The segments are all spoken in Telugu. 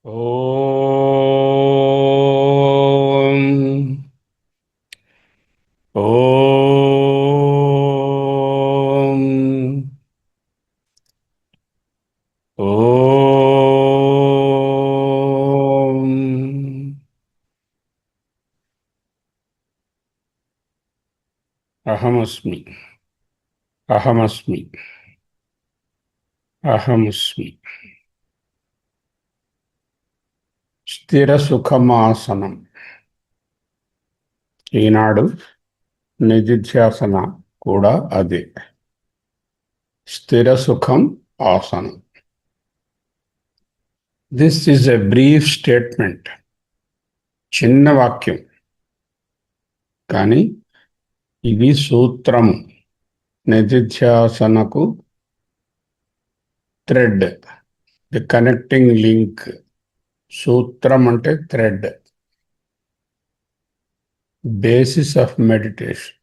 ఓం ఓం ఓం అహమస్మి అహమస్మి అహమస్మి స్థిర సుఖమాసనం. ఈనాడు నిధిధ్యాసన కూడా అదే, స్థిర సుఖం ఆసనం. This is a brief statement, చిన్న వాక్యం, కానీ ఇది సూత్రము. నిధిధ్యాసనకు థ్రెడ్, ది కనెక్టింగ్ లింక్. సూత్రం అంటే థ్రెడ్, బేసిస్ ఆఫ్ మెడిటేషన్.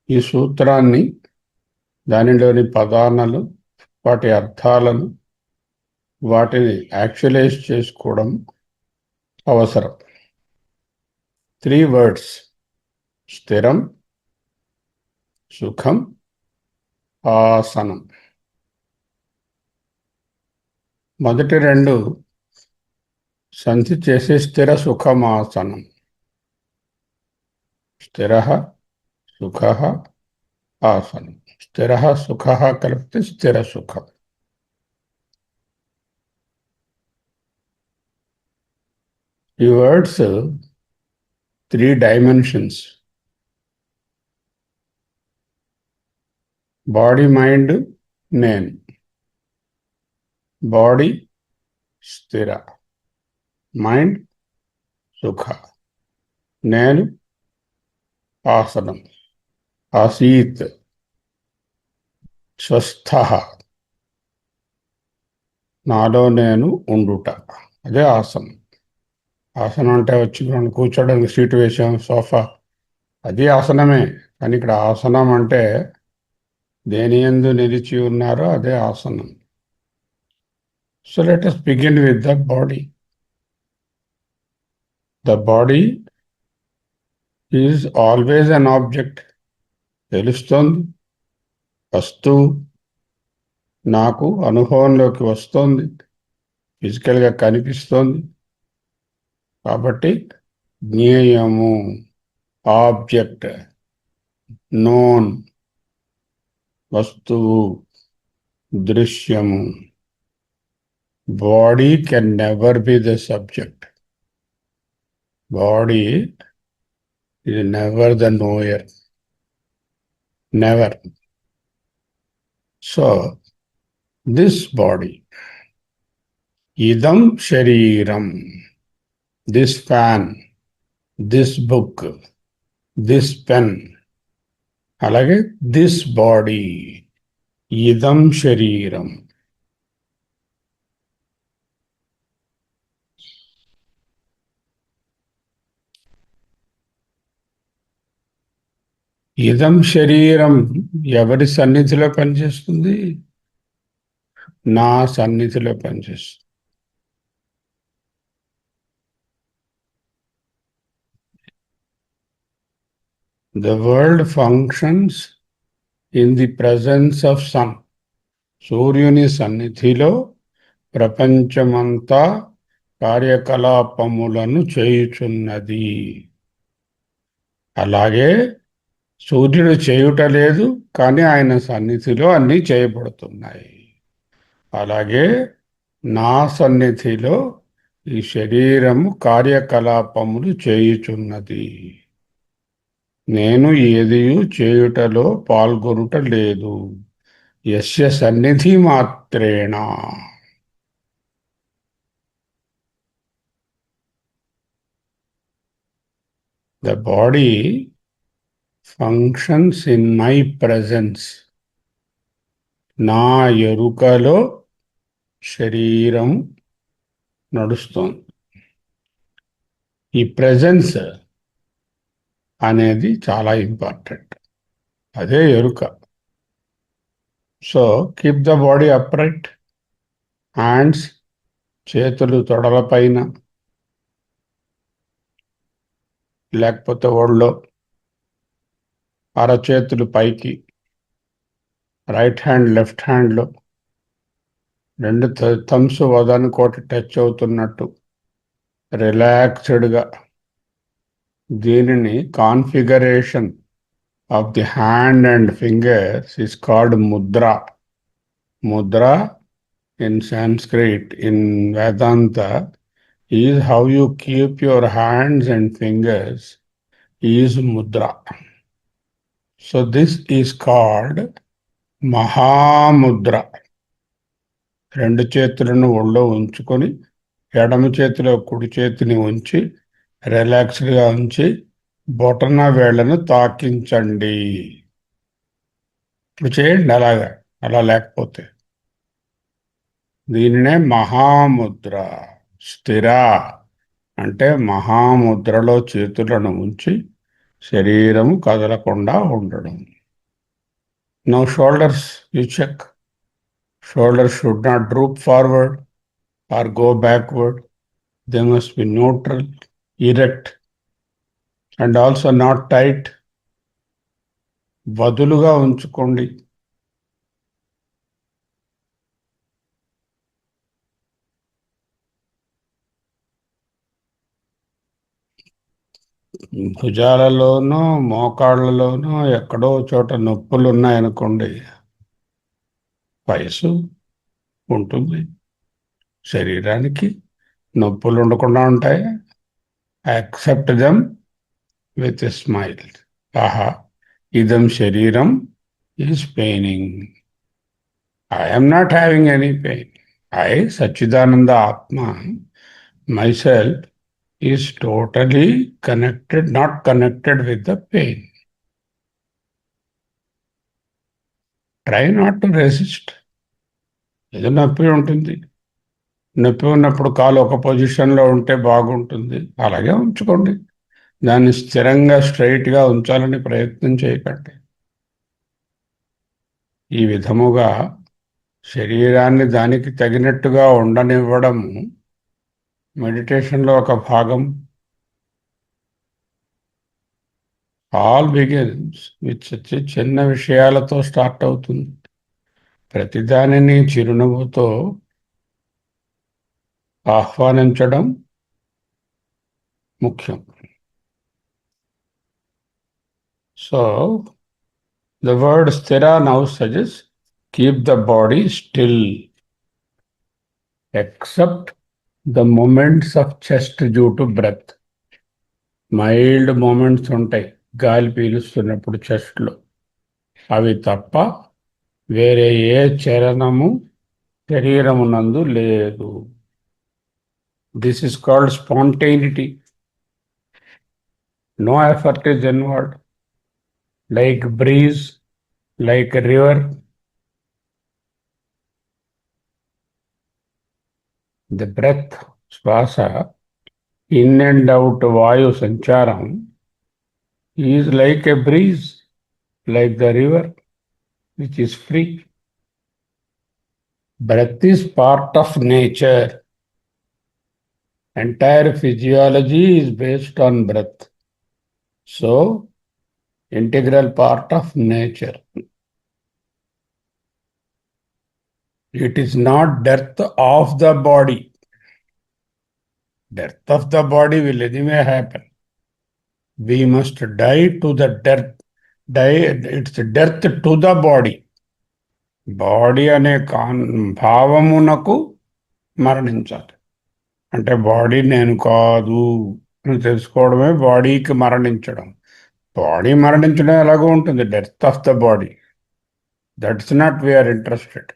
ఈ సూత్రాన్ని, దానిలోని పదాలను, వాటి అర్థాలను, వాటిని యాక్చువలైజ్ చేసుకోవడం అవసరం. 3 words: స్థిరం, సుఖం, ఆసనం. మొదటి 2 సంధి చేసే స్థిర సుఖమాసనం. స్థిర సుఖ ఆసనం. స్థిర సుఖ కలిపితే స్థిర సుఖం. ఈ వర్డ్స్ 3 dimensions: బాడీ, మైండ్, నేను. బాడీ స్థిర, మైండ్ సుఖ, నేను ఆసనం. ఆసీత్, స్వస్థ, నాలో నేను ఉండుట, అదే ఆసనం. ఆసనం అంటే వచ్చి మనం కూర్చోడానికి సీటు వేసాం, సోఫా, అది ఆసనమే. కానీ ఇక్కడ ఆసనం అంటే దేని యందు నిలిచి ఉన్నారో అదే ఆసనం. So let us begin with the body. The body is always an object. తెలుస్తోంది, వస్తువు, నాకు అనుభవంలోకి వస్తోంది, ఫిజికల్గా కనిపిస్తోంది. కాబట్టి జ్ఞేయము, ఆబ్జెక్ట్, నోన్, వస్తువు, దృశ్యము. Body can never be the subject. Body is never the knower. Never. So, this body, idam shariram, this fan, this book, this pen, అలాగే this body, idam shariram. ఇదం శరీరం ఎవరి సన్నిధిలో పనిచేస్తుంది? నా సన్నిధిలో పనిచేస్తుంది. The world functions in the presence of sun. సూర్యుని సన్నిధిలో ప్రపంచమంతా కార్యకలాపములను చేయుచున్నది. అలాగే సూర్యుడు చేయుట లేదు, కానీ ఆయన సన్నిధిలో అన్నీ చేయబడుతున్నాయి. అలాగే నా సన్నిధిలో ఈ శరీరము కార్యకలాపములు చేయుచున్నది. నేను ఏదియు చేయుటలో పాల్గొనుట లేదు. యస్య సన్నిధి మాత్రేణ. The body functions in my presence. నా ఎరుకలో శరీరం నడుస్తోంది. ఈ ప్రెజెన్స్ అనేది చాలా ఇంపార్టెంట్. అదే ఎరుక. So keep the body upright. Hands, చేతులు తొడలపైన లేకపోతే ఒళ్ళో, అరచేతులు పైకి, రైట్ హ్యాండ్ లెఫ్ట్ హ్యాండ్లో, రెండు థమ్స్ వదనుకోటి టచ్ అవుతున్నట్టు రిలాక్స్డ్గా. దీనిని configuration of the hand and fingers is called Mudra. Mudra in Sanskrit, in Vedanta, is how you keep your hands and fingers is mudra. So this is called Mahamudra. రెండు చేతులను ఒళ్ళో ఉంచుకొని ఎడమ చేతిలో కుడి చేతిని ఉంచి రిలాక్స్డ్గా ఉంచి బొటన వేళ్లను తాకించండి. ఇప్పుడు చేయండి అలాగా, అలా లేకపోతే. దీనినే మహాముద్ర. స్థిర అంటే మహాముద్రలో చేతులను ఉంచి శరీరము కదలకుండా ఉండడం. No shoulders you check. Shoulders should not droop forward or go backward. They must be neutral, erect and also not tight. వదులుగా ఉంచుకోండి. భుజాలలోనూ మోకాళ్ళలోనూ ఎక్కడో చోట నొప్పులు ఉన్నాయనుకోండి, వయసు ఉంటుంది, శరీరానికి నొప్పులు ఉండకుండా ఉంటాయి. Accept them with a smile. ఆహా, ఇదం శరీరం is paining. I am not having any pain. I Sachchidananda ఆత్మ myself is totally connected, not connected with the pain. Try not to resist. ఏదో నొప్పి ఉంటుంది, నొప్పి ఉన్నప్పుడు కాలు ఒక పొజిషన్లో ఉంటే బాగుంటుంది, అలాగే ఉంచుకోండి. దాన్ని స్థిరంగా స్ట్రైట్గా ఉంచాలని ప్రయత్నం చేయకండి. ఈ విధముగా శరీరాన్ని దానికి తగినట్టుగా ఉండనివ్వడం మెడిటేషన్లో ఒక భాగం. ఆల్ బిగిన్స్ విత్ చిన్న విషయాలతో స్టార్ట్ అవుతుంది. ప్రతిదానిని చిరునవ్వుతో ఆహ్వానించడం ముఖ్యం. So the word sthira now suggests keep the body still except the moments of chest due to breath. Mild movements ఉంటాయి గాలి పీలుస్తున్నప్పుడు చెస్ట్లో, అవి తప్ప వేరే ఏ చలనము శరీరమునందు లేదు. This is called spontaneity. No effort is involved. like breeze, like a river. The breath, swasa, in and out vayu sancharam is like a breeze, like the river, which is free. Breath is part of nature. Entire physiology is based on breath. So, integral part of nature. It is not death of the body. Death of the body will anyway happen. We must die to the death. Die, it's death to the body. Body అనే భావమునకు మరణించాలి. అంటే బాడీ నేను కాదు అని తెలుసుకోవడమే బాడీకి మరణించడం. బాడీ మరణించడం ఎలాగో ఉంటుంది, death of the body. That's not we are interested.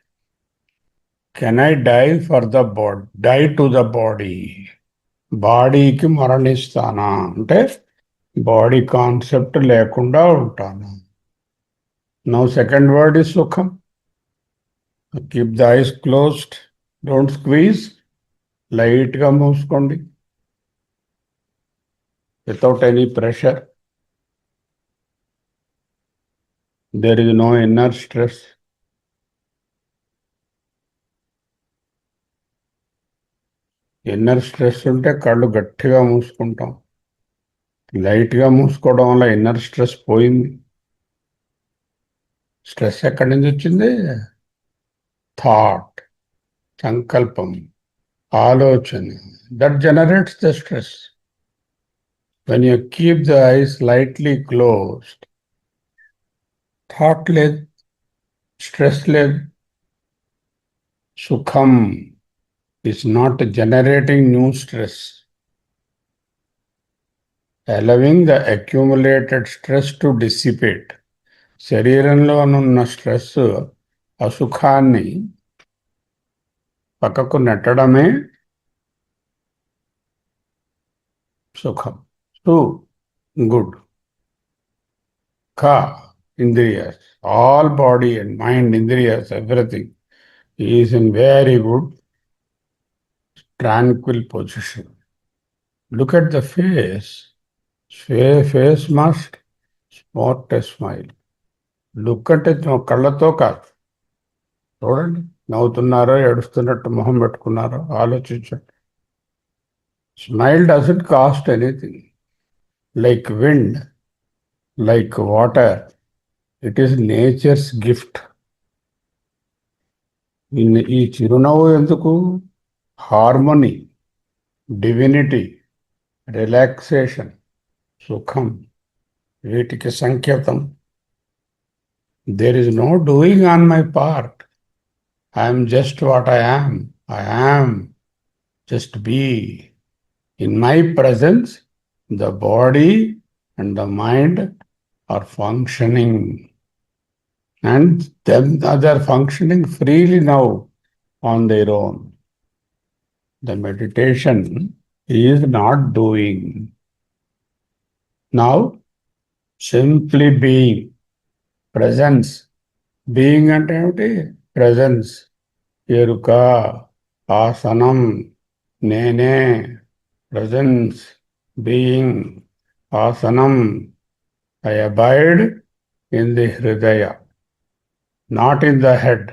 Can I die for the body, die to the body. బాడీకి మరణిస్తానా అంటే బాడీ కాన్సెప్ట్ లేకుండా ఉంటాను. నౌ సెకండ్ వర్డ్ ఇస్ సుఖం. Keep the eyes closed, don't squeeze. లైట్గా మూసుకోండి without any pressure. there is no inner stress. Inner stress ఉంటే కళ్ళు గట్టిగా మూసుకుంటాం. లైట్గా మూసుకోవడం వల్ల ఇన్నర్ స్ట్రెస్ పోయింది. స్ట్రెస్ ఎక్కడి నుంచి వచ్చింది? థాట్, సంకల్పం, ఆలోచన. That generates the stress. When you keep the ice lightly closed, thought లేదు, స్ట్రెస్ లేదు. సుఖం is not generating new stress. Allowing the accumulated stress to dissipate. శరీరంలోనున్న స్ట్రెస్, అసుఖాన్ని పక్కకు నెట్టడమే సుఖం. సు, గుడ్. ఖ, ఇంద్రియాస్. ఆల్ బాడీ అండ్ మైండ్, ఇంద్రియాస్, everything is in very good tranquil position. Look at the face. Face must sport a smile. Look అంటే కళ్ళతో కాదు. చూడండి, నవ్వుతున్నారో ఏడుస్తున్నట్టు మొహం పెట్టుకున్నారో ఆలోచించండి. Smile doesn't cost anything. Like wind, like water, it is nature's gift. ఈ చిరునవ్వు ఎందుకు? హార్మోనీ, డివినిటీ, రిలాక్సేషన్, సుఖం, వీటికి సంకేతం. There is no doing on my part. I'm just what I am just be. In my presence, the body and the mind are functioning, and then they are functioning freely now on their own. The meditation is not doing. Now, simply being, presence. Being అంటే ఏమిటి? Presence. ఎరుక, ఆసనం, నేనే. Presence, being, asanam. I abide in the hridaya, not in the head,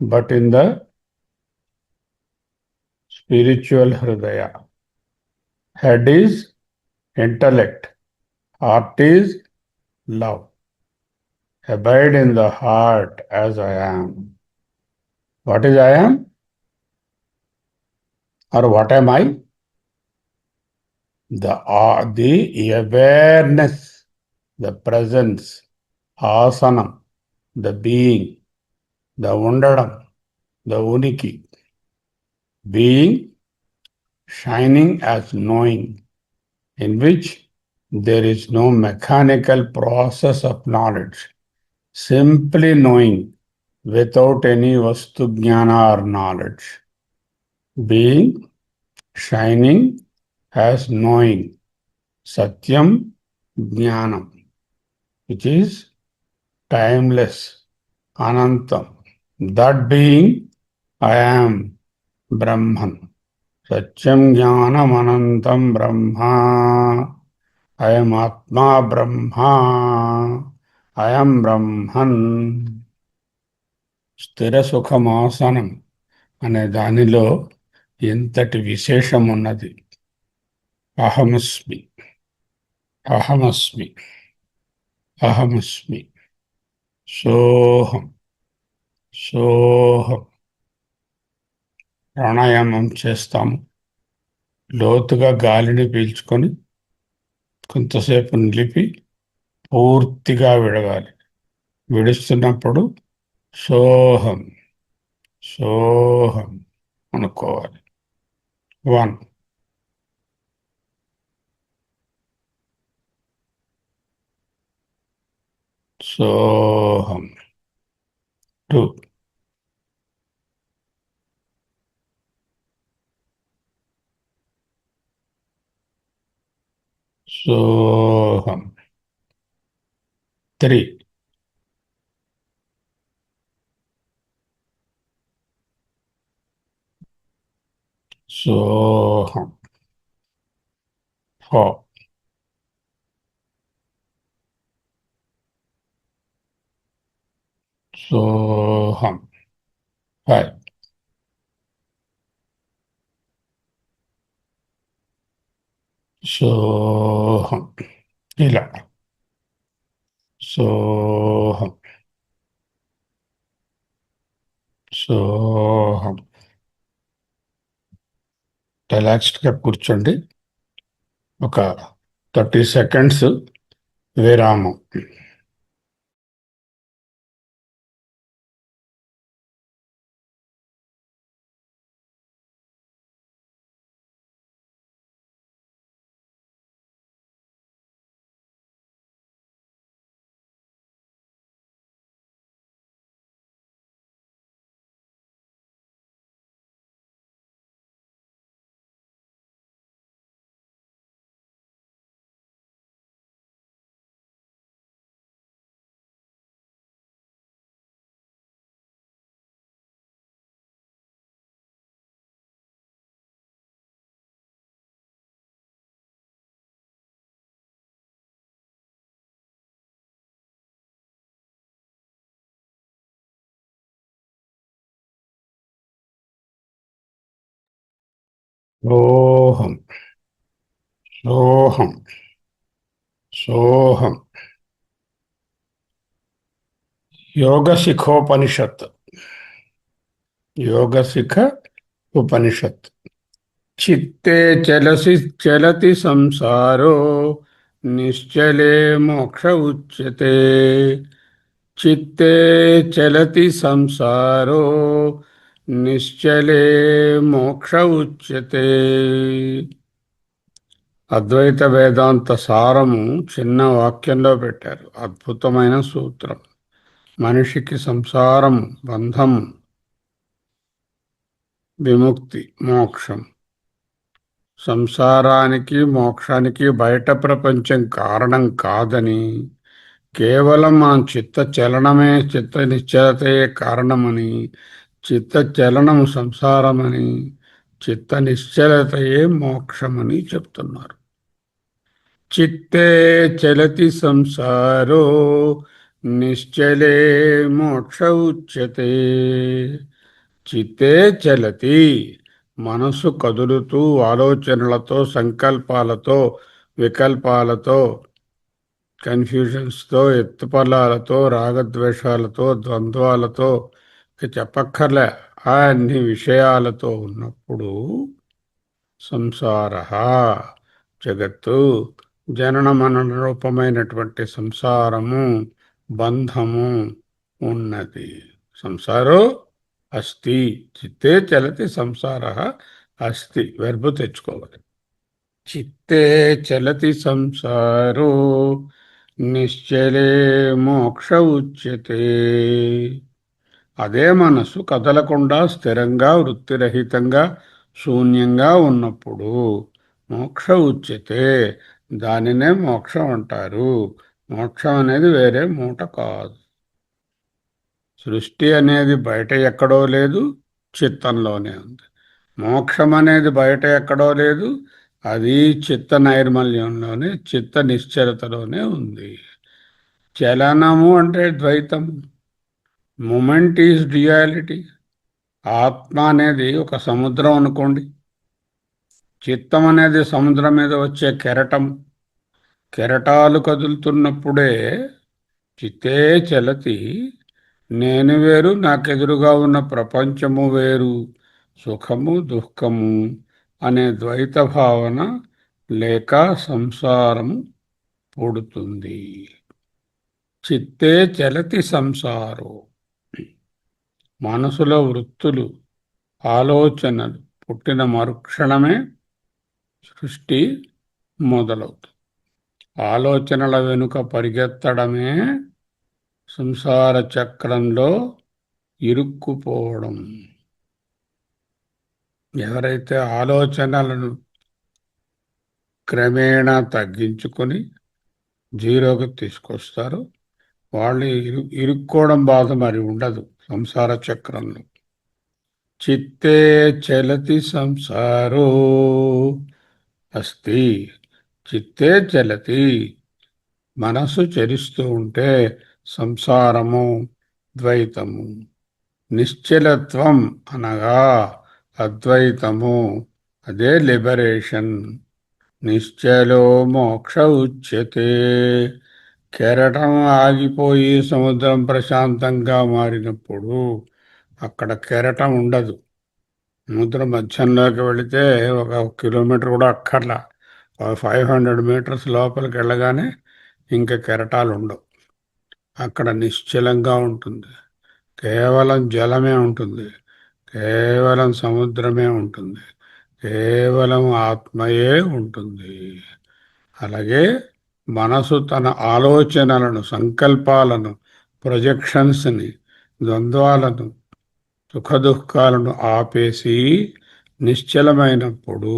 but in the spiritual hridaya. Head is intellect, heart is love. Abide in the heart as I am. What is I am? Or what am I? The awareness, the presence, asanam, the being, the undadam, the uniki. Being, shining as knowing, in which there is no mechanical process of knowledge. Simply knowing without any vastu jnana or knowledge. Being, shining as knowing, satyam jnanam, which is timeless, anantam. That being, I am Brahman. Satyam jnanam anantam Brahma. I am Atma Brahma. I am Brahman. స్థిర సుఖమాసనం అనే దానిలో ఎంతటి విశేషం ఉన్నది. అహమస్మి, అహమస్మి, అహమస్మి, సోహం, సోహం. ప్రాణాయామం చేస్తాము. లోతుగా గాలిని పీల్చుకొని కొంతసేపు నిలిపి పూర్తిగా విడవాలి. విడుస్తున్నప్పుడు సోహం, సోహం అనుకోవాలి. 1, సోహం. 2, సోహం. 3, సోహం. 4, సోహం. 5, సోహం. ఇలా సోహం. సోహం. రిలాక్స్డ్గా కూర్చోండి. ఒక 30 సెకండ్స్ విరామం. సోహం. సోహం. సోహం. యోగశిఖోపనిషత్. యోగశిఖ ఉపనిషత్. చిత్తే చలతి సంసారో నిశ్చలే మోక్ష ఉచ్యతే. చిత్తే చలతి సంసారో నిశ్చలే మోక్ష ఉచ్యతే. అద్వైత వేదాంత సారము చిన్న వాక్యంలో పెట్టారు. అద్భుతమైన సూత్రం. మనిషికి సంసారం, బంధం, విముక్తి, మోక్షం. సంసారానికి మోక్షానికి బయట ప్రపంచం కారణం కాదని, కేవలం ఆ చిత్త చలనమే, చిత్త నిశ్చలతయే కారణమని, చిత్త చలనం సంసారమని, చిత్త నిశ్చలతయే మోక్షమని చెప్తున్నారు. చిత్తే చలతి సంసారో నిశ్చలే మోక్ష ఉచ్యతే. చిత్తే చలతి, మనసు కదులుతూ ఆలోచనలతో, సంకల్పాలతో, వికల్పాలతో, కన్ఫ్యూజన్స్తో, ఎత్తుపల్లాలతో, రాగద్వేషాలతో, ద్వంద్వాలతో, ఇక చెప్పక్కర్లే అన్ని విషయాలతో ఉన్నప్పుడు సంసార, జగత్తు, జనన మనన రూపమైనటువంటి సంసారము, బంధము ఉన్నది. సంసారో అస్తి. చిత్తే చలతి సంసార అస్తి. వెర్బు తెచ్చుకోవాలి. చిత్తే చలతి సంసారో నిశ్చలే మోక్ష ఉచ్యతే. అదే మనసు కదలకుండా స్థిరంగా, వృత్తిరహితంగా, శూన్యంగా ఉన్నప్పుడు మోక్ష ఉచ్యతే. దానినే మోక్షం అంటారు. మోక్షం అనేది వేరే మూట కాదు. సృష్టి అనేది బయట ఎక్కడో లేదు, చిత్తంలోనే ఉంది. మోక్షం అనేది బయట ఎక్కడో లేదు, అది చిత్త నైర్మల్యంలోనే, చిత్త నిశ్చలతలోనే ఉంది. చలనము అంటే ద్వైతము. Moment is duality. ఆత్మ అనేది ఒక సముద్రం అనుకోండి. చిత్తం అనేది సముద్రం మీద వచ్చే కెరటం. కెరటాలు కదులుతున్నప్పుడే చిత్తే చలతి, నేను వేరు, నాకెదురుగా ఉన్న ప్రపంచము వేరు, సుఖము దుఃఖము అనే ద్వైత భావన లేక సంసారము పుడుతుంది. చిత్తే చలతి సంసారో. మనసులో వృత్తులు, ఆలోచనలు పుట్టిన మరుక్షణమే సృష్టి మొదలవుతుంది. ఆలోచనల వెనుక పరిగెత్తడమే సంసార చక్రంలో ఇరుక్కుపోవడం. ఎవరైతే ఆలోచనలను క్రమేణా తగ్గించుకొని జీరోకి తీసుకొస్తారో వాళ్ళు ఇరుక్కోవడం బాధ మరి ఉండదు సంసార చక్రంలో. చిత్తే చలతి సంసారో అస్తి. చిత్తే చలతి, మనసు చరిస్తూ ఉంటే సంసారము, ద్వైతము. నిశ్చలత్వం అనగా అద్వైతము, అదే లిబరేషన్. నిశ్చలో మోక్ష ఉచ్యతే. కెరటం ఆగిపోయి సముద్రం ప్రశాంతంగా మారినప్పుడు అక్కడ కెరటం ఉండదు. సముద్రం మధ్యంలోకి వెళితే ఒక కిలోమీటర్ కూడా అక్కర్లా, 500 మీటర్స్ లోపలికి వెళ్ళగానే ఇంకా కెరటాలు ఉండవు. అక్కడ నిశ్చలంగా ఉంటుంది. కేవలం జలమే ఉంటుంది. కేవలం సముద్రమే ఉంటుంది. కేవలం ఆత్మయే ఉంటుంది. అలాగే మనసు తన ఆలోచనలను, సంకల్పాలను, ప్రొజెక్షన్స్ని, ద్వంద్వాలను, సుఖదుఖాలను ఆపేసి నిశ్చలమైనప్పుడు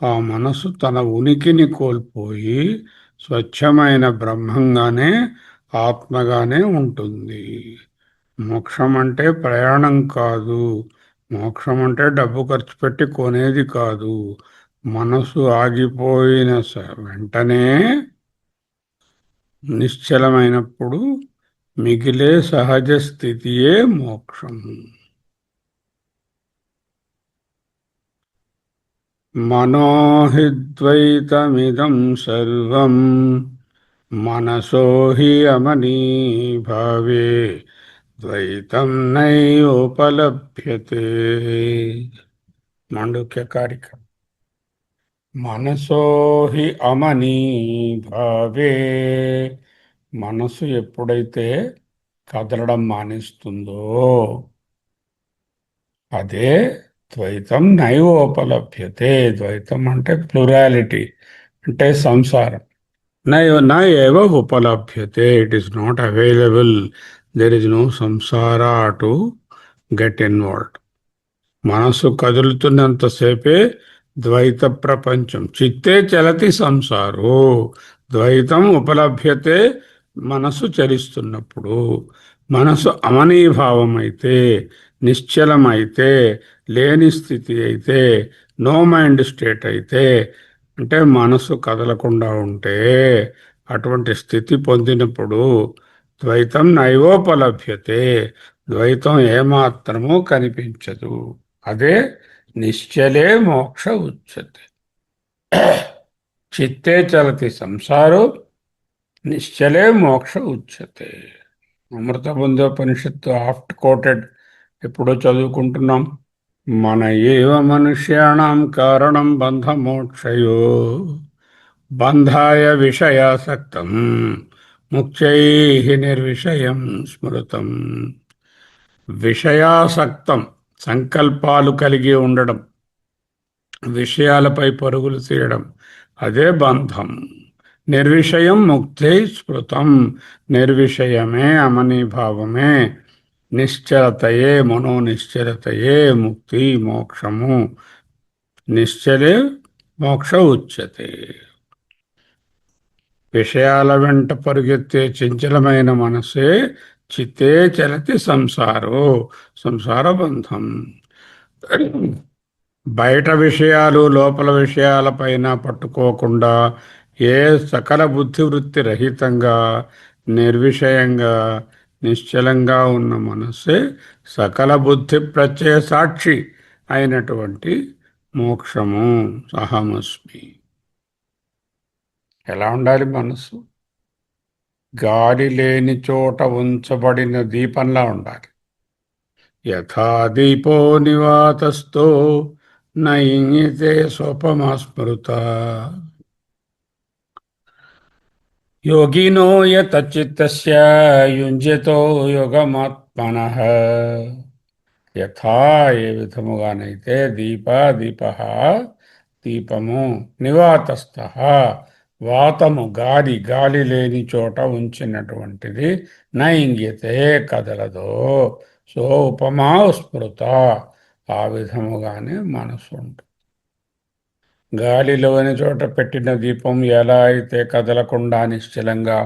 ఆ మనసు తన ఉనికిని కోల్పోయి స్వచ్ఛమైన బ్రహ్మంగానే, ఆత్మగానే ఉంటుంది. మోక్షం అంటే ప్రయాణం కాదు. మోక్షం అంటే డబ్బు ఖర్చు పెట్టి కొనేది కాదు. మనసు ఆగిపోయిన వెంటనే నిశ్చలమైనప్పుడు మిగిలే సహజ స్థితియే మోక్షం. మనోహిద్వైతమిదం సర్వం మనసో హి అమనీ భావే ద్వైతం నైవోపలభ్యతే. మాండూక్యకారిక. మనసో హి అమనీ భావే. మనసు ఎప్పుడైతే కదలడం మానేస్తుందో అదే ద్వైతం నైవోపలభ్యతే. ద్వైతం అంటే ప్లూరాలిటీ, అంటే సంసారం. నా ఏవ ఉపలభ్యతే, it is not available. There is no samsara to get involved. మనసు కదులుతున్నంతసేపే ద్వైత ప్రపంచం. చిత్తే చలతి సంసారో. ద్వైతం ఉపలభ్యతే మనసు చలిస్తున్నప్పుడు. మనసు అమనీభావం అయితే, నిశ్చలమైతే, లేని స్థితి అయితే, నో మైండ్ స్టేట్ అయితే, అంటే మనసు కదలకుండా ఉంటే, అటువంటి స్థితి పొందినప్పుడు ద్వైతం నైవోపలభ్యతే. ద్వైతం ఏమాత్రమూ కనిపించదు. అదే నిశ్చలే మోక్ష ఉచ్యతే. చిత్తే చలతి సంసారో నిశ్చలే మోక్ష ఉచ్యతే. అమృతబంధోపనిషత్తు ఆఫ్ట్ కోటెడ్ ఎప్పుడో చదువుకుంటున్నాం. మన ఏవ మనుష్యాణం కారణం బంధమోక్షయో బంధాయ విషయాసక్తం ముఖ్యై నిర్విషయం స్మృతం. విషయాసక్తం, సంకల్పాలు కలిగి ఉండడం, విషయాలపై పరుగులు తీయడం, అదే బంధం. నిర్విషయం ముక్తి స్మృతం. నిర్విషయమే అమనీభావమే, నిశ్చలతయే, మనోనిశ్చలతయే ముక్తి, మోక్షము. నిశ్చలే మోక్ష ఉచ్యతే. విషయాల వెంట పరుగెత్తే చంచలమైన మనసే చిత్తే చలతి సంసారో, సంసార బంధం. బయట విషయాలు, లోపల విషయాలపైన పట్టుకోకుండా ఏ సకల బుద్ధివృత్తి రహితంగా, నిర్విషయంగా, నిశ్చలంగా ఉన్న మనస్సే సకల బుద్ధి ప్రత్యయ సాక్షి అయినటువంటి మోక్షము. అహమస్మి. ఎలా ఉండాలి మనస్సు? గాలి లేని చోట ఉంచబడిన దీపంలా ఉండాలి. యథా దీపో నివాతస్థో నైంగితే సోపమా స్మృత. యోగినో యతచిత్తస్య యుంజతో యోగమాత్మనః. యథా, ఏ విధముగానైతే దీపము నివాతస్థః, వాతము గాలి లేని చోట ఉంచినటువంటిది, నైంగ్యతే కదలదో, సో ఉపమా స్మృత, ఆ విధముగానే మనసు ఉంటుంది. గాలిలోని చోట పెట్టిన దీపం ఎలా అయితే కదలకుండా నిశ్చలంగా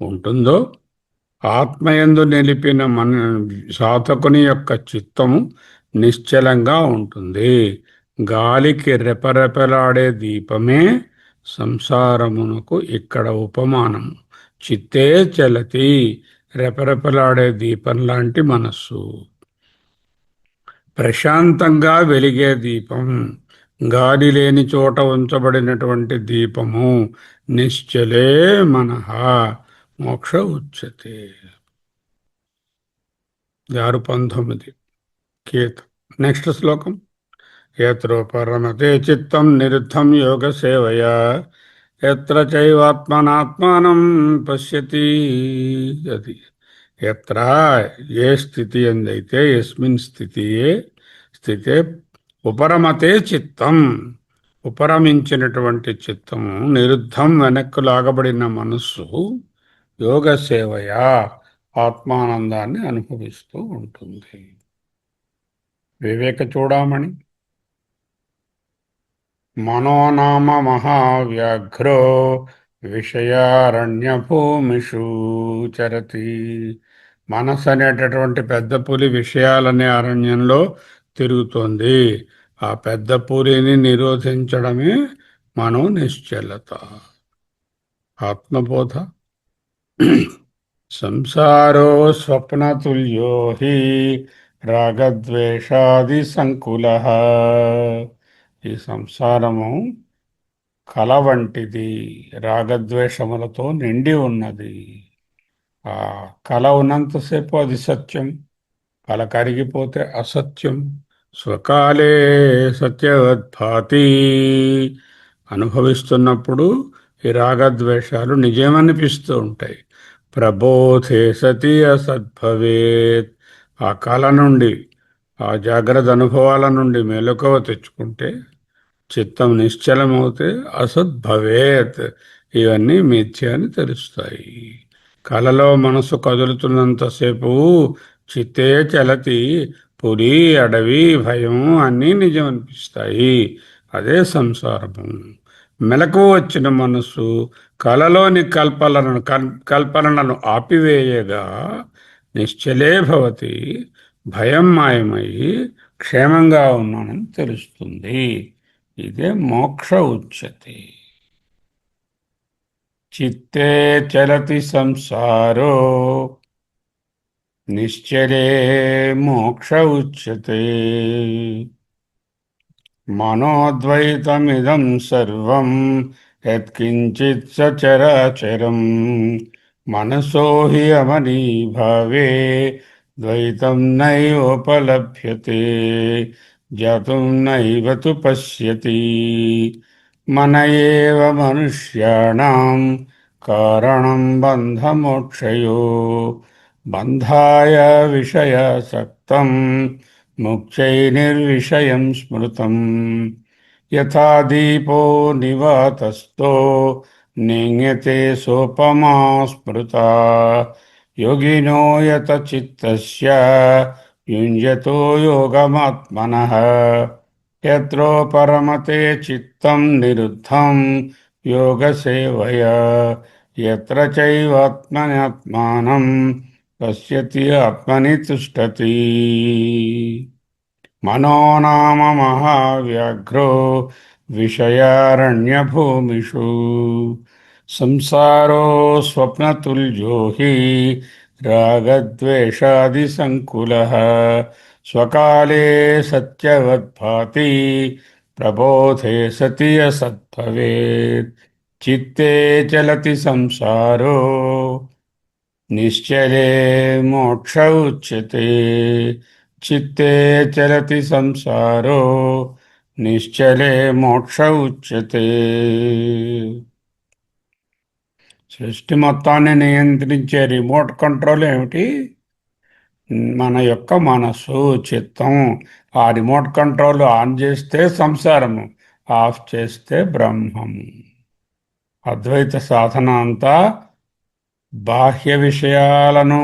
ఉంటుందో, ఆత్మయందు నిలిపిన మన సాధకుని యొక్క చిత్తము నిశ్చలంగా ఉంటుంది. గాలికి రెపరెపలాడే దీపమే సంసారమునకు ఇక్కడ ఉపమానము. చిత్తే చలతి, రెపరెపలాడే దీపం లాంటి మనస్సు. ప్రశాంతంగా వెలిగే దీపం, గాలి లేని చోట ఉంచబడినటువంటి దీపము. నిశ్చలే మనః మోక్ష ఉచ్యతే. 6:19 కీర్త. నెక్స్ట్ శ్లోకం. యత్రో పరమతే చిత్తం నిరుద్ధం యోగ సేవయా యత్ర చైవాత్మనాత్మానం పశ్యతి. అది ఎత్ర ఏ స్థితి ఎందైతే యస్మిన్ స్థితియే స్థితే ఉపరమతే చిత్తం ఉపరమించినటువంటి చిత్తము నిరుద్ధం వెనక్కు లాగబడిన మనస్సు యోగ సేవయా ఆత్మానందాన్ని అనుభవిస్తూ ఉంటుంది. వివేక చూడామణి. మనోనామ మహావ్యాఘ్రో విషయారణ్యభూమిషు చరతి. మనస్సు అనేటటువంటి పెద్ద పులి విషయాలనే అరణ్యంలో తిరుగుతోంది. ఆ పెద్ద పులిని నిరోధించడమే మనో నిశ్చలత, ఆత్మబోధ. సంసారో స్వప్నతుల్యో హి రాగద్వేషాది సంకులః. ఈ సంసారము కల వంటిది, రాగద్వేషములతో నిండి ఉన్నది. ఆ కల ఉన్నంతసేపు అది సత్యం, కల కరిగిపోతే అసత్యం. స్వకాలే సత్యవద్భాతి. అనుభవిస్తున్నప్పుడు ఈ రాగద్వేషాలు నిజమనిపిస్తూ ఉంటాయి. ప్రబోధే సతి అసద్భవేత్. ఆ కళ నుండి, ఆ జాగ్రత్త అనుభవాల నుండి మెలకువ తెచ్చుకుంటే, చిత్తం నిశ్చలమవుతే అసద్భవేత్, ఇవన్నీ మిథ్య అని తెలుస్తాయి. కలలో మనసు కదులుతున్నంతసేపు చిత్తే చలతి, పురి, అడవి, భయం అన్నీ నిజం అనిపిస్తాయి. అదే సంసారము. మెలకు వచ్చిన మనసు కలలోని కల్పనలను ఆపివేయగా నిశ్చలే భవతి, భయం మాయమయ్యి క్షేమంగా ఉన్నానని తెలుస్తుంది. ఇదే మోక్ష ఉచ్యతే. చిత్తే చలతి సంసారో నిశ్చలే మోక్ష ఉచ్యతే. మనోద్వైతమిదం సర్వం యత్కించిత్ సచరాచరం మనసో హి అమనీభావే ద్వైతం నైవోపలభ్యతే జాతుం నైవ తు పశ్యతి. మన ఏవ మనుష్యాణం కారణం బంధమోక్షయో బంధాయ విషయాసక్తం ముక్తైర్నిర్విషయం స్మృతం. యథా దీపో నివాతస్థో నేంగతే సోపమా స్మృతా యోగినో యత చిత్తస్య యుంజతో యోగమాత్మనః. యత్రో పరమతే చిత్తం నిరుద్ధం యోగ సేవయా యత్ర చైవాత్మనాత్మానం పశ్యతి ఆత్మని తిష్టతి. మనోనామ మహావ్యాఘ్రో విషయారణ్యభూమిషు సంసారో స్వప్నతుల్యో హి రాగద్వేషాది సంకులః. స్వకాలే సత్యవద్భాతి ప్రబోధే సతి అసద్భవేత్. చిత్తే చలతి సంసారో నిశ్చలే మోక్ష ఉచ్యతే. చిత్తే చలతి సంసారో నిశ్చలే మోక్ష ఉచ్యతే. సృష్టి మొత్తాన్ని నియంత్రించే రిమోట్ కంట్రోల్ ఏమిటి? మన యొక్క మనస్సు, చిత్తం. ఆ రిమోట్ కంట్రోల్ ఆన్ చేస్తే సంసారము, ఆఫ్ చేస్తే బ్రహ్మము. అద్వైత సాధన అంతా బాహ్య విషయాలను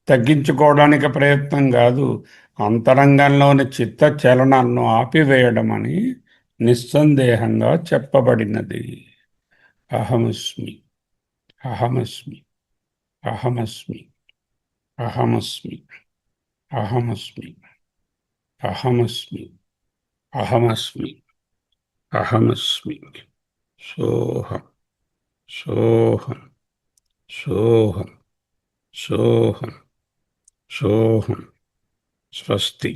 తగ్గించుకోవడానికి ప్రయత్నం కాదు, అంతరంగంలోని చిత్త చలనాలను ఆపివేయడం అని నిస్సందేహంగా చెప్పబడినది. అహమస్మి, అహమస్మి, అహమస్మి, అహమస్మి, అహమస్మి, అహమస్మి, అహమస్మి, అహమస్మి. సోహం, సోహం, సోహం, సోహం, సోహం. స్వస్తి.